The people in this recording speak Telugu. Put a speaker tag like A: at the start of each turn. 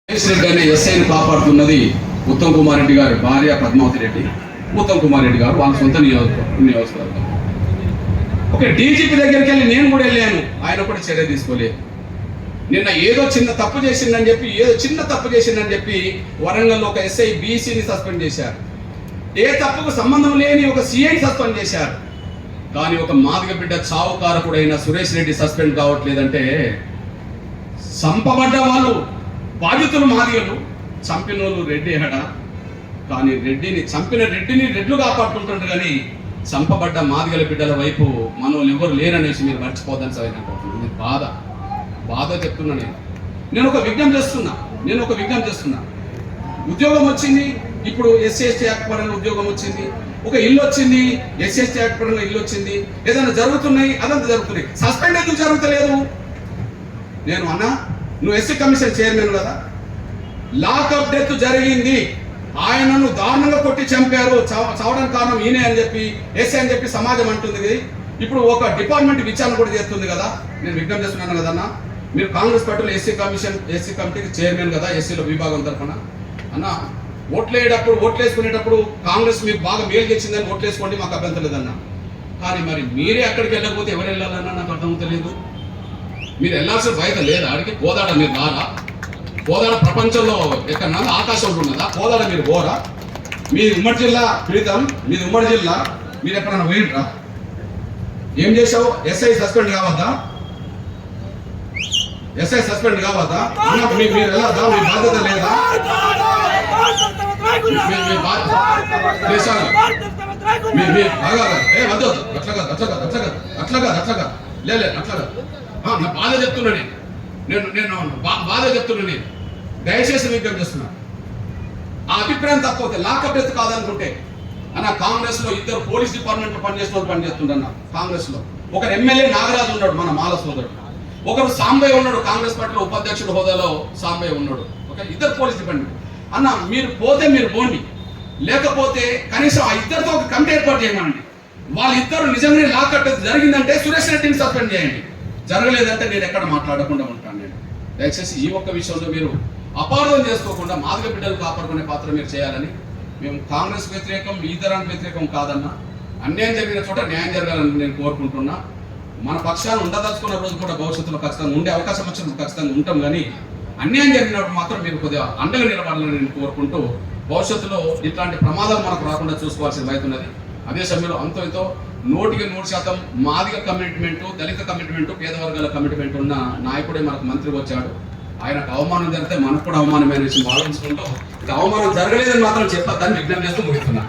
A: రెడ్డి ఎస్ఐని కాపాడుతున్నది ఉత్తమ్ కుమార్ రెడ్డి గారి భార్య పద్మావతి రెడ్డి, ఉత్తమ్ కుమార్ రెడ్డి గారు వాళ్ళ సొంత నియోజకవర్గం. ఓకే, డీజీపీ దగ్గరికి వెళ్ళి నేను కూడా వెళ్ళాను, ఆయన కూడా చర్య తీసుకోలేదు. నిన్న ఏదో చిన్న తప్పు చేసిందని చెప్పి వరంగల్లో ఒక ఎస్ఐ బీసీని సస్పెండ్ చేశారు. ఏ తప్పుకు సంబంధం లేని ఒక సీఐని సస్పెండ్ చేశారు. కానీ ఒక మాదిగ బిడ్డ చావుకారకుడైన సురేష్ రెడ్డి సస్పెండ్ కావట్లేదంటే చంపబడ్డ వాళ్ళు బాధితులు మాదిగలు, చంపినోళ్ళు రెడ్డి హడ. కానీ చంపిన రెడ్డిని రెడ్లు కాపాడుతుంటారు, కానీ చంపబడ్డ మాదిగల బిడ్డల వైపు మనోళ్ళు ఎవరు లేరనేసి మీరు మర్చిపోదని సరైన బాధ చెప్తున్నా. నేను ఒక విజ్ఞప్తి చేస్తున్నా. ఉద్యోగం వచ్చింది, ఇప్పుడు ఎస్సీ యాక్ట్ పరంగా ఉద్యోగం వచ్చింది, ఒక ఇల్లు వచ్చింది, ఎస్సీ యాక్ట్ పరంగా ఇల్లు వచ్చింది, ఏదైనా జరుగుతున్నాయి, అదంతా జరుగుతున్నాయి. సస్పెండ్ ఎందుకు జరుగుతలేదు? నేను అన్నా, నువ్వు ఎస్సీ కమిషన్ చైర్మన్ కదా, లాకప్ డెత్ జరిగింది, ఆయనను దారుణంగా కొట్టి చంపారు, చావడానికి కారణం ఈయనే అని చెప్పి ఎస్సీ అని చెప్పి సమాజం అంటుంది. ఇప్పుడు ఒక డిపార్ట్మెంట్ విచారణ కూడా చేస్తుంది కదా. నేను విజ్ఞప్తి చేస్తున్నాను కదన్నా, మీరు కాంగ్రెస్ పార్టీలో ఎస్సీ కమిటీకి చైర్మన్ కదా, ఎస్సీలో విభాగం తరఫున అన్న, ఓట్లు వేసుకునేటప్పుడు కాంగ్రెస్ మీకు బాగా మేలు చేసిందని ఓట్లు వేసుకోండి, మాకు అభ్యంతరం లేదన్నా. కానీ మరి మీరే అక్కడికి వెళ్ళకపోతే ఎవరు వెళ్ళాలన్నా నాకు అర్థమవుతలేదు. మీరు వెళ్ళాల్సిన బయట లేదా? అడిగి కోదాడ మీరు రారా? కోదాడ ప్రపంచంలో ఎక్కడన్నా ఆకాశం ఉన్నదా? కోదాడ మీరు పోరా? మీది ఉమ్మడి జిల్లా ప్రీతం, మీది ఉమ్మడి జిల్లా, మీరు ఎక్కడన్నా పోయిండ్రా? ఏం చేసావు? ఎస్ఐ సస్పెండ్ కావద్దా? మీరు వెళ్ళద్దా? మీ బాధ్యత లేదా? నా బాధ చెప్తున్నా నేను దయచేసి విజ్ఞప్తి చేస్తున్నా. ఆ అభిప్రాయం తప్పవుతే లాకప్ డెత్ కాదనుకుంటే అన్న, కాంగ్రెస్ లో ఇద్దరు పోలీస్ డిపార్ట్మెంట్ లో పనిచేస్తుండన్న కాంగ్రెస్ లో ఒకరు ఎమ్మెల్యే నాగరాజు ఉన్నాడు, మన మాల సోదరుడు. ఒకరు సాంబయ్య ఉన్నాడు, కాంగ్రెస్ పార్టీలో ఉపాధ్యక్షుడు హోదాలో సాంబయ్య ఉన్నాడు. ఓకే, ఇద్దరు పోలీస్ డిపార్ట్మెంట్ అన్న. మీరు పోతే మీరు పోండి, లేకపోతే కనీసం ఆ ఇద్దరితో ఒక కమిటీ ఏర్పాటు చేయమండి. వాళ్ళిద్దరు నిజంగానే లాకప్ డెత్ జరిగిందంటే సురేష్ రెడ్డిని సస్పెండ్ చేయండి, జరగలేదంటే నేను ఎక్కడ మాట్లాడకుండా ఉంటాను. నేను దయచేసి ఈ ఒక్క విషయంలో మీరు అపార్థం చేసుకోకుండా మాదిగ బిడ్డలు కాపాడుకునే పాత్ర మీరు చేయాలని. మేము కాంగ్రెస్ వ్యతిరేకం, ఈ తరానికి వ్యతిరేకం కాదన్నా. అన్యాయం జరిగిన చోట న్యాయం జరగాలని నేను కోరుకుంటున్నా. మన పక్షాన్ని ఉండదలుచుకున్న రోజు కూడా భవిష్యత్తులో ఖచ్చితంగా ఉండే అవకాశం వచ్చినప్పుడు ఖచ్చితంగా ఉంటాం, కానీ అన్యాయం జరిగినప్పుడు మాత్రం మీరు కొద్దిగా అండగా నిలబడాలని నేను కోరుకుంటూ, భవిష్యత్తులో ఇట్లాంటి ప్రమాదాలు మనకు రాకుండా చూసుకోవాల్సిన అవుతున్నది. అదే సమయంలో అంతో ఇంతో 100% మాదిగ కమిట్మెంట్, దళిత కమిట్మెంట్, పేద వర్గాల కమిట్మెంట్ ఉన్న నాయకుడే మనకు మంత్రి వచ్చాడు. ఆయనకు అవమానం జరిగితే మనకు కూడా అవమానమైన విషయం ఆలోచించుకుంటూ, అవమానం జరగలేదని మాత్రం చెప్పొద్దని విజ్ఞప్తి చేస్తూ ముగిస్తున్నా.